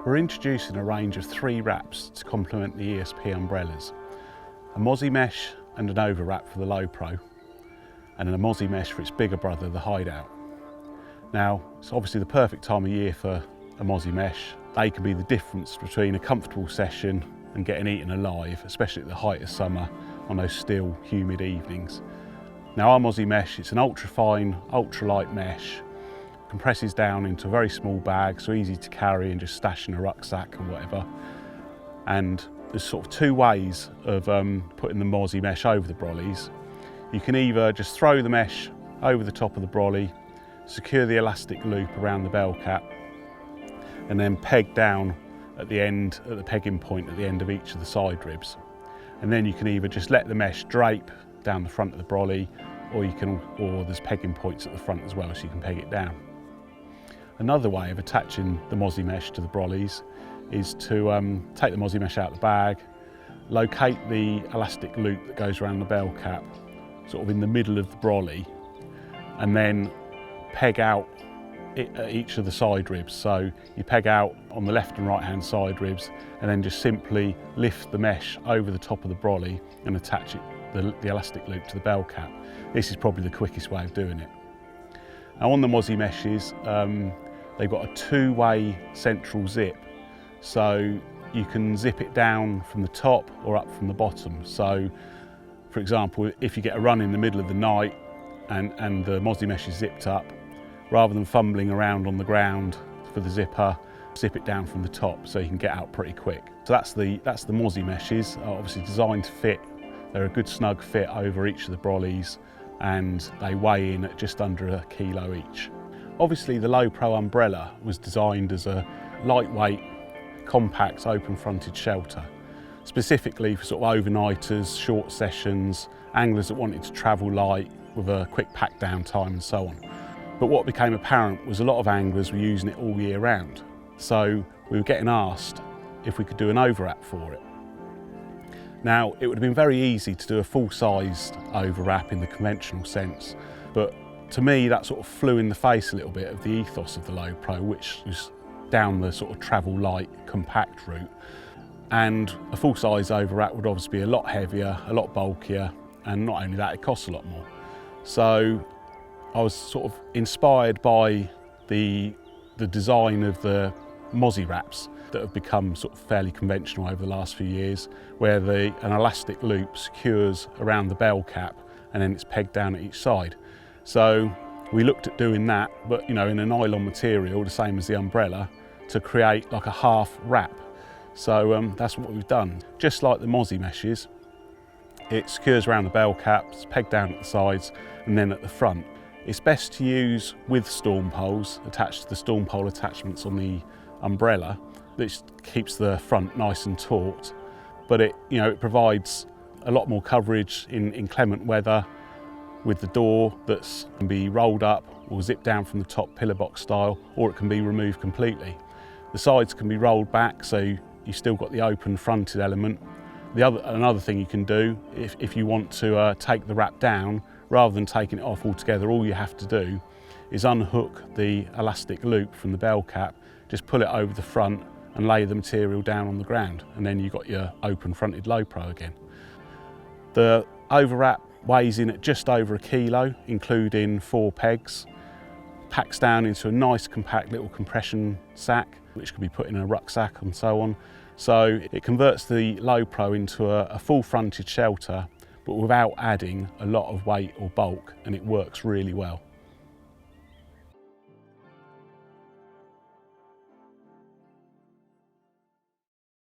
We're introducing a range of 3 wraps to complement the ESP umbrellas. A Mozzy Mesh and an Overwrap for the Low Pro, and a Mozzy Mesh for its bigger brother, the Hideout. Now, it's obviously the perfect time of year for a Mozzy Mesh. They can be the difference between a comfortable session and getting eaten alive, especially at the height of summer on those still, humid evenings. Now, our Mozzy Mesh, it's an ultrafine, ultralight mesh, compresses down into a very small bag, so easy to carry and just stash in a rucksack or whatever. And there's sort of 2 ways of putting the Mozzy Mesh over the brollies. You can either just throw the mesh over the top of the brolly, secure the elastic loop around the bell cap, and then peg down at the end, at the pegging point at the end of each of the side ribs. And then you can either just let the mesh drape down the front of the brolly, or there's pegging points at the front as well, so you can peg it down. Another way of attaching the Mozzy Mesh to the brollies is to take the Mozzy Mesh out of the bag, locate the elastic loop that goes around the bell cap, sort of in the middle of the brolly, and then peg out at each of the side ribs. So you peg out on the left and right hand side ribs, and then just simply lift the mesh over the top of the brolly and attach it, the elastic loop, to the bell cap. This is probably the quickest way of doing it. Now, on the Mozzy Meshes, they've got a 2-way central zip, so you can zip it down from the top or up from the bottom. So, for example, if you get a run in the middle of the night and the Mozzy Mesh is zipped up, rather than fumbling around on the ground for the zipper, zip it down from the top so you can get out pretty quick. So that's the Mozzy Meshes, obviously designed to fit. They're a good snug fit over each of the brollies, and they weigh in at just under 1 kilo each. Obviously, the Low Pro umbrella was designed as a lightweight, compact, open-fronted shelter, specifically for sort of overnighters, short sessions, anglers that wanted to travel light with a quick pack down time and so on. But what became apparent was a lot of anglers were using it all year round. So we were getting asked if we could do an overwrap for it. Now, it would have been very easy to do a full-sized overwrap in the conventional sense, but to me that sort of flew in the face a little bit of the ethos of the Low Pro, which was down the sort of travel light, compact route. And a full-size overwrap would obviously be a lot heavier, a lot bulkier, and not only that, it costs a lot more. So I was sort of inspired by the design of the Mozzy wraps that have become sort of fairly conventional over the last few years, where an elastic loop secures around the bell cap and then it's pegged down at each side. So we looked at doing that, but in a nylon material, the same as the umbrella, to create like a half wrap. So that's what we've done. Just like the Mozzy Meshes, it secures around the bell cap, it's pegged down at the sides and then at the front. It's best to use with storm poles attached to the storm pole attachments on the umbrella. This keeps the front nice and taut, but it provides a lot more coverage in inclement weather, with the door that can be rolled up or zipped down from the top pillar box style, or it can be removed completely. The sides can be rolled back, so you've still got the open fronted element. Another thing you can do, if you want to take the wrap down, rather than taking it off altogether, all you have to do is unhook the elastic loop from the bell cap, just pull it over the front and lay the material down on the ground, and then you've got your open fronted Low Pro again. The overwrap weighs in at just over 1 kilo, including 4 pegs, packs down into a nice compact little compression sack, which can be put in a rucksack and so on. So it converts the Low Pro into a full fronted shelter, but without adding a lot of weight or bulk, and it works really well.